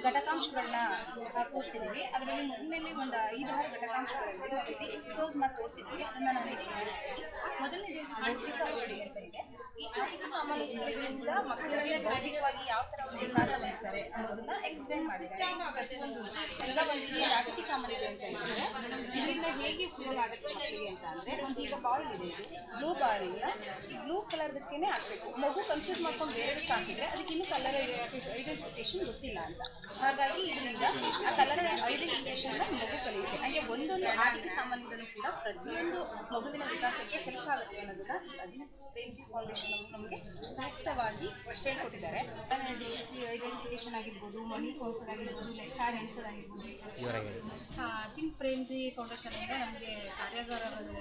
ಘಟಕಾಂಶಗಳನ್ನ ಕೂರಿಸಿದ್ವಿ. ಅದರಲ್ಲಿ ಮೊದಲನೇ ಒಂದು 5-6 ಘಟಕಾಂಶಗಳಲ್ಲಿ ನಾವಿಲ್ಲಿ ಎಕ್ಸ್ಪೋಸ್ ಮಾಡಿ ತೋರಿಸಿದ್ವಿ. ಅದನ್ನ ನಾನು ಇಲ್ಲಿ ತೋರಿಸ್ತೀನಿ. ಮೊದಲನೇದು ಆರ್ಥಿಕ ಅಭಿವೃದ್ಧಿ ಅಂತ ಇದೆ. ಈ ಆರ್ಥಿಕ ಸಾಮಾನ್ಯಗಳಿಂದ ಮಕ್ಕಳಿಗೆ ಬೌದ್ಧಿಕವಾಗಿ ಯಾವ ತರ ಒಂದು ವಿಕಾಸ ಮಾಡ್ತಾರೆ ಅನ್ನೋದನ್ನ ಎಕ್ಸ್ಪ್ಲೇನ್ ಮಾಡಿದ್ದಾರೆ. ಈಗ ಒಂದು ಆರ್ಥಿಕ ಸಾಮಾನ್ಯಗಳು ಅಂತ ಹೇಳಿದ್ರೆ ಇದರಿಂದ ಹೇಗೆ ಉಪಯೋಗ ಆಗುತ್ತೆ ಮಕ್ಕಳಿಗೆ ಅಂತ ಅಂದ್ರೆ, ಒಂದು ಈಗ ಬಾಲ್ ಇದೆ, ಬ್ಲೂ ಬಾಲ್ ಇಂದ ಈ ಬ್ಲೂ ಕಲರ್ದಕ್ಕೇನೆ ಹಾಕ್ಬೇಕು. ಮಗು ಕನ್ಫ್ಯೂಸ್ ಮಾಡ್ಕೊಂಡು ಬೇರೆದಕ್ಕೆ ಹಾಕಿದ್ರೆ ಅದಕ್ಕೆ ಇನ್ನೂ ಕಲರ್ ಐಡೆಂಟಿಫಿಕೇಶನ್ ಗೊತ್ತಿಲ್ಲ ಅಂತ. ಹಾಗಾಗಿ ಇದರಿಂದ ಆ ಕಲರ್ ಐಡೆಂಟಿಫಿಕೇಶನ್ ಮಗು ಕಲಿಯುತ್ತೆ. ಹಾಗೆ ಒಂದೊಂದು ಆರ್ಥಿಕ ಸಾಮಾನ್ಯದಲ್ಲೂ ಕೂಡ ಪ್ರತಿಯೊಂದು ಮಗುವಿನ ವಿಕಾಸಕ್ಕೆ ಹೆಲ್ಪ್ ಆಗುತ್ತೆ ಅನ್ನೋದನ್ನ ಅಜಿತ್ ಪ್ರೇಮ್ಜಿ ಫೌಂಡೇಶನ್ ಅವರು ನಮಗೆ ಸೂಕ್ತವಾಗಿ ಹೇಳ್ಕೊಟ್ಟಿದ್ದಾರೆ. ಐಡೆಂಟಿಫಿಕೇಶನ್ ಆಗಿರ್ಬೋದು, ಮನಿ ಕೌನ್ಸಿಲ್ ಆಗಿರ್ಬೋದು, ಲೆಕ್ಕ ಆನ್ಸರ್ ಆಗಿರ್ಬೋದು. ಅಜಿತ್ ಪ್ರೇಮ್ಜಿ ಫೌಂಡೇಶನ್ ಇಂದ ನಮಗೆ ಕಾರ್ಯಾಗಾರಗಳು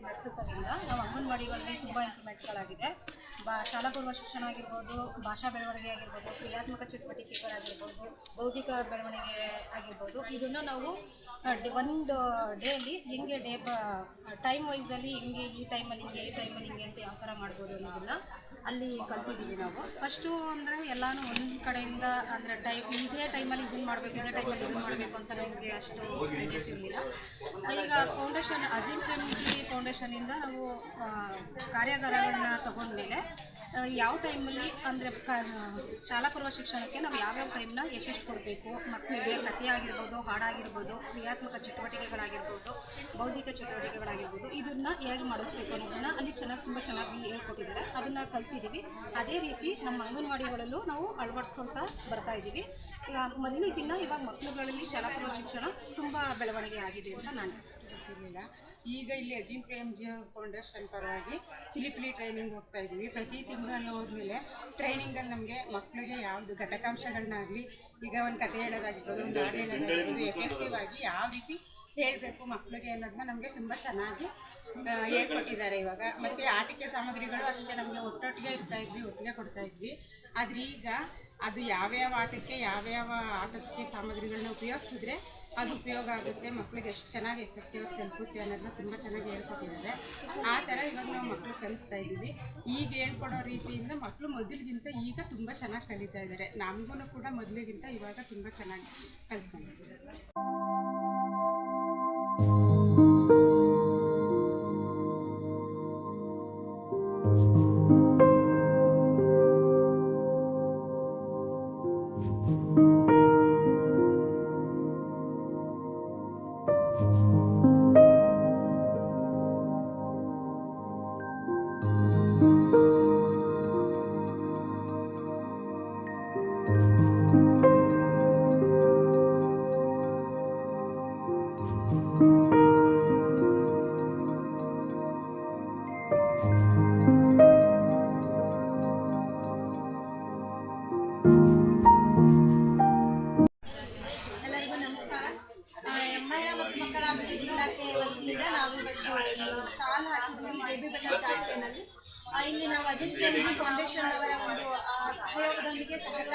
ನಡೆಸುತ್ತರಿಂದ ನಾವು ಅಂಗನವಾಡಿಗಳಲ್ಲಿ ತುಂಬ ಇಂಪ್ರೂವ್ಮೆಂಟ್ಗಳಾಗಿದೆ. ಶಾಲಾ ಪೂರ್ವ ಶಿಕ್ಷಣ ಆಗಿರ್ಬೋದು, ಭಾಷಾ ಬೆಳವಣಿಗೆ ಆಗಿರ್ಬೋದು, ಕ್ರಿಯಾತ್ಮಕ ಚಟುವಟಿಕೆಗಳಾಗಿರ್ಬೋದು, ಬೌದ್ಧಿಕ ಬೆಳವಣಿಗೆ ಆಗಿರ್ಬೋದು, ಇದನ್ನು ನಾವು ಒಂದು ಡೇಲಿ ಹೆಂಗೆ ಟೈಮ್ ವೈಸಲ್ಲಿ ಹಿಂಗೆ ಈ ಟೈಮಲ್ಲಿ ಹಿಂಗೆ ಈ ಟೈಮಲ್ಲಿ ಹಿಂಗೆ ಅಂತ ಯಾವ ಥರ ಮಾಡ್ಬೋದು ಅನ್ನೋದನ್ನ ಅಲ್ಲಿ ಕಲ್ತಿದ್ದೀವಿ ನಾವು. ಫಸ್ಟು ಅಂದರೆ ಎಲ್ಲನೂ ಒಂದು ಕಡೆಯಿಂದ ಅಂದರೆ ಇದೇ ಟೈಮಲ್ಲಿ ಇದನ್ನು ಮಾಡಬೇಕು, ಇದೇ ಟೈಮಲ್ಲಿ ಇದನ್ನು ಮಾಡಬೇಕು ಅಂತ ನನಗೆ ಅಷ್ಟು ಐಡಿಯಾಸ್ ಇರಲಿಲ್ಲ. ಈಗ ಫೌಂಡೇಶನ್ ಅಜಿತ್ ಪ್ರೇಮ್ಜಿ ಫೌಂಡೇಶನಿಂದ ನಾವು ಕಾರ್ಯಾಗಾರಗಳನ್ನ ತಗೊಂಡ್ಮೇಲೆ ಯಾವ ಟೈಮಲ್ಲಿ ಅಂದರೆ ಶಾಲಾ ಪೂರ್ವ ಶಿಕ್ಷಣಕ್ಕೆ ನಾವು ಯಾವ್ಯಾವ ಟೈಮ್ನ ಎಷ್ಟೆಷ್ಟು ಕೊಡಬೇಕು, ಮಕ್ಕಳಿಗೆ ಕಥೆ ಆಗಿರ್ಬೋದು, ಹಾಡಾಗಿರ್ಬೋದು, ಕ್ರಿಯಾತ್ಮಕ ಚಟುವಟಿಕೆಗಳಾಗಿರ್ಬೋದು, ಬೌದ್ಧಿಕ ಚಟುವಟಿಕೆಗಳಾಗಿರ್ಬೋದು, ಇದನ್ನು ಹೇಗೆ ಮಾಡಿಸ್ಬೇಕು ಅನ್ನೋದನ್ನು ಅಲ್ಲಿ ತುಂಬ ಚೆನ್ನಾಗಿ ಹೇಳ್ಕೊಟ್ಟಿದ್ದಾರೆ. ಅದನ್ನು ಕಲ್ತಿದ್ದೀವಿ. ಅದೇ ರೀತಿ ನಮ್ಮ ಅಂಗನವಾಡಿಗಳಲ್ಲೂ ನಾವು ಅಳವಡಿಸ್ಕೊಳ್ತಾ ಬರ್ತಾ ಇದ್ದೀವಿ. ಈಗ ಮೊದಲಿಗಿನ್ನ ಇವಾಗ ಮಕ್ಕಳುಗಳಲ್ಲಿ ಶಾಲಾ ಪೂರ್ವ ಶಿಕ್ಷಣ ತುಂಬ ಬೆಳವಣಿಗೆ ಆಗಿದೆ ಅಂತ ನಾನು ಗೊತ್ತಿರಲಿಲ್ಲ. ಈಗ ಇಲ್ಲಿ ಅಜಿತ್ ಪ್ರೇಮ್ಜಿ ಫೌಂಡೇಶನ್ ಪರವಾಗಿ ಚಿಲಿಪಿಲಿ ಟ್ರೈನಿಂಗ್ ಹೋಗ್ತಾ ಇದ್ದೀವಿ. ಪ್ರತಿ ತಿಂಗಳಲ್ಲಿ ಹೋದ್ಮೇಲೆ ಟ್ರೈನಿಂಗಲ್ಲಿ ನಮಗೆ ಮಕ್ಕಳಿಗೆ ಯಾವುದು ಘಟಕಾಂಶಗಳನ್ನಾಗಲಿ, ಈಗ ಒಂದು ಕಥೆ ಹೇಳೋದಾಗಿರ್ಬೋದು, ಒಂದು ಹಾಡು ಹೇಳೋದಾಗಿರ್ಬೋದು, ಎಫೆಕ್ಟಿವ್ ಆಗಿ ಯಾವ ರೀತಿ ಹೇಳಬೇಕು ಮಕ್ಕಳಿಗೆ ಅನ್ನೋದನ್ನ ನಮಗೆ ತುಂಬ ಚೆನ್ನಾಗಿ ಹೇಳ್ಕೊಟ್ಟಿದ್ದಾರೆ ಇವಾಗ. ಮತ್ತು ಆಟಿಕೆ ಸಾಮಗ್ರಿಗಳು ಅಷ್ಟೇ ನಮಗೆ ಒಟ್ಟೊಟ್ಟಿಗೆ ಇರ್ತಾಯಿದ್ವಿ, ಒಟ್ಟಿಗೆ ಕೊಡ್ತಾಯಿದ್ವಿ. ಆದರೆ ಈಗ ಅದು ಯಾವ್ಯಾವ ಆಟಕ್ಕೆ ಯಾವ್ಯಾವ ಆಟಕ್ಕೆ ಸಾಮಗ್ರಿಗಳನ್ನ ಉಪಯೋಗಿಸಿದ್ರೆ ಅದು ಉಪಯೋಗ ಆಗುತ್ತೆ, ಮಕ್ಕಳಿಗೆ ಎಷ್ಟು ಚೆನ್ನಾಗಿ ಎಫೆಕ್ಟಿವ್ ತಲುಪುತ್ತೆ ಅನ್ನೋದನ್ನ ತುಂಬ ಚೆನ್ನಾಗಿ ಹೇಳ್ಕೊಟ್ಟಿದ್ದಾರೆ. ಆ ಥರ ಇವಾಗ ನಾವು ಮಕ್ಕಳು ಕಲಿಸ್ತಾ ಇದ್ದೀವಿ. ಈಗ ಹೇಳ್ಕೊಡೋ ರೀತಿಯಿಂದ ಮಕ್ಕಳು ಮೊದಲಿಗಿಂತ ಈಗ ತುಂಬ ಚೆನ್ನಾಗಿ ಕಲಿತಾ ಇದ್ದಾರೆ. ನಮಗೂ ಕೂಡ ಮೊದಲಿಗಿಂತ ಇವಾಗ ತುಂಬ ಚೆನ್ನಾಗಿ ಕಲಿಸ್ಕೊಂಡಿದ್ದಾರೆ.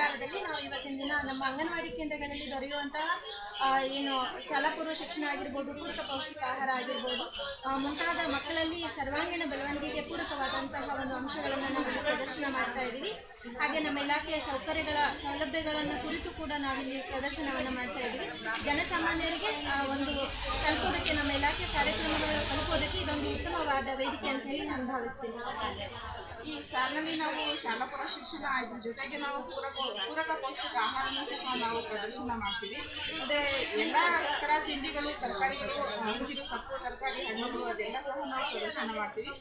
ಆಧಾರದಲ್ಲಿ ನಾವು ಇವತ್ತಿನ ದಿನ ನಮ್ಮ ಅಂಗನವಾಡಿ ಕೇಂದ್ರಗಳಲ್ಲಿ ದೊರೆಯುವಂತಹ ಏನು ಶಾಲಾ ಪೂರ್ವ ಶಿಕ್ಷಣ ಆಗಿರ್ಬೋದು, ಪೂರಕ ಪೌಷ್ಟಿಕ ಆಹಾರ ಆಗಿರ್ಬೋದು, ಮುಂತಾದ ಮಕ್ಕಳಲ್ಲಿ ಸರ್ವಾಂಗೀಣ ಬೆಳವಣಿಗೆಗೆ ಪೂರಕವಾದಂತಹ ಒಂದು ಅಂಶಗಳನ್ನು ನಾವಿಲ್ಲಿ ಪ್ರದರ್ಶನ ಮಾಡ್ತಾ ಇದ್ದೀವಿ. ಹಾಗೆ ನಮ್ಮ ಇಲಾಖೆಯ ಸೌಲಭ್ಯಗಳನ್ನು ಕುರಿತು ಕೂಡ ನಾವಿಲ್ಲಿ ಪ್ರದರ್ಶನವನ್ನು ಮಾಡ್ತಾ ಇದ್ದೀವಿ. ಜನಸಾಮಾನ್ಯರಿಗೆ ಒಂದು ತಲುಪೋದಕ್ಕೆ, ನಮ್ಮ ಇಲಾಖೆ ಕಾರ್ಯಕ್ರಮಗಳು ತಲುಪೋದಕ್ಕೆ ಇದೊಂದು ಉತ್ತಮವಾದ ವೇದಿಕೆ ಅಂತ ಹೇಳಿ ನಾನು ಭಾವಿಸ್ತೀನಿ. ಈ ಸ್ಟಾಲ್ನಲ್ಲಿ ನಾವು ಶಾಲಾ ಪೂರ್ವ ಶಿಕ್ಷಣ ಇದ್ರ ಜೊತೆಗೆ ನಾವು ಪೂರಕ ಪೌಷ್ಟಿಕ ಆಹಾರನ ಸಹ ನಾವು ಪ್ರದರ್ಶನ ಮಾಡ್ತೀವಿ. ಅದೇ ಎಲ್ಲ ಥರ ತಿಂಡಿಗಳು, ತರಕಾರಿಗಳು, ಹಸಿರು ಸೊಪ್ಪು, ತರಕಾರಿ, ಹಣ್ಣುಗಳು ಅದೆಲ್ಲ ಸಹ ನಾವು ಪ್ರದರ್ಶನ ಮಾಡ್ತೀವಿ.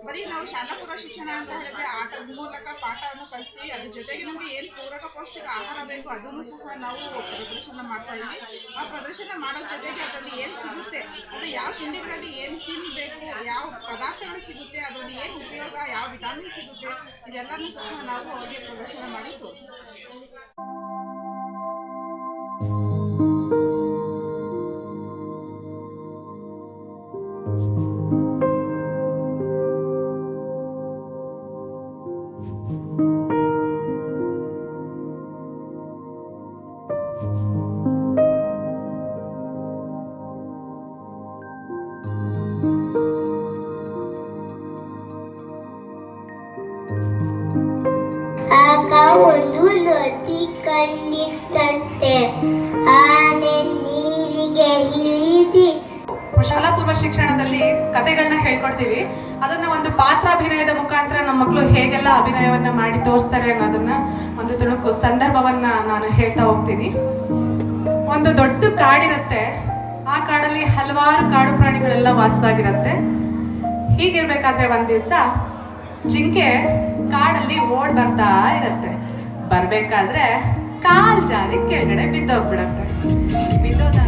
ಬರೀ ನಾವು ಶಾಲಾ ಪೂರ್ವ ಶಿಕ್ಷಣ ಅಂತ ಹೇಳಿದ್ರೆ ಆಟದ ಮೂಲಕ ಪಾಠವನ್ನು ಕಲಿಸ್ತೀವಿ. ಅದ್ರ ಜೊತೆಗೆ ನಮಗೆ ಏನು ಪೂರಕ ಪೌಷ್ಟಿಕ ಆಹಾರ ಬೇಕು ಅದನ್ನು ಸಹ ನಾವು ಪ್ರದರ್ಶನ ಮಾಡ್ತಾ ಇದ್ವಿ. ಆ ಪ್ರದರ್ಶನ ಮಾಡೋದ್ರ ಜೊತೆಗೆ ಅದರಲ್ಲಿ ಏನು ಸಿಗುತ್ತೆ, ಅಂದರೆ ಯಾವ ತಿಂಡಿಗಳಲ್ಲಿ ಏನು ತಿನ್ನಬೇಕು, ಯಾವ ಪದಾರ್ಥಗಳು ಸಿಗುತ್ತೆ, ಅದರಲ್ಲಿ ಏನು ಉಪಯೋಗ, ಯಾವ ವಿಟಾಮಿನ್ ಸಿಗುತ್ತೆ, ಇದೆಲ್ಲನೂ ಸಹ ನಾವು ಅವರಿಗೆ ಪ್ರದರ್ಶನ ಮಾಡಿ ತೋರಿಸ್ತೀವಿ. ಆಗ ಒಂದು ನದಿ ಕಂಡಿತಂತೆ. ಆನೆ ನೀರಿಗೆ ಇಳಿದಿ ಶಾಲಾ ಪೂರ್ವ ಶಿಕ್ಷಣದಲ್ಲಿ ಕಥೆಗಳನ್ನ ಹೇಳ್ಕೊಡ್ತೀವಿ. ಅದನ್ನ ಒಂದು ಪಾತ್ರಾಭಿನಯದ ಮುಖಾಂತರ ನಮ್ಮ ಮಕ್ಕಳು ಹೇಗೆಲ್ಲ ಅಭಿನಯವನ್ನ ಮಾಡಿ ತೋರಿಸ್ತಾರೆ ಅನ್ನೋದನ್ನ ಒಂದು ತುಣುಕು ಸಂದರ್ಭವನ್ನ ನಾನು ಹೇಳ್ತಾ ಹೋಗ್ತೀನಿ. ಒಂದು ದೊಡ್ಡ ಕಾಡಿರುತ್ತೆ. ಆ ಕಾಡಲ್ಲಿ ಹಲವಾರು ಕಾಡು ಪ್ರಾಣಿಗಳೆಲ್ಲ ವಾಸವಾಗಿರುತ್ತೆ. ಹೀಗಿರ್ಬೇಕಾದ್ರೆ ಒಂದ್ ದಿವಸ ಜಿಂಕೆ ಕಾಡಲ್ಲಿ ಓಡ್ ಬರ್ತಾ ಇರತ್ತೆ. ಬರ್ಬೇಕಾದ್ರೆ ಕಾಲ್ ಜಾರಿ ಕೆಳಗಡೆ ಬಿದ್ದೋಗ್ಬಿಡತ್ತೆ. ಬಿದ್ದೋದ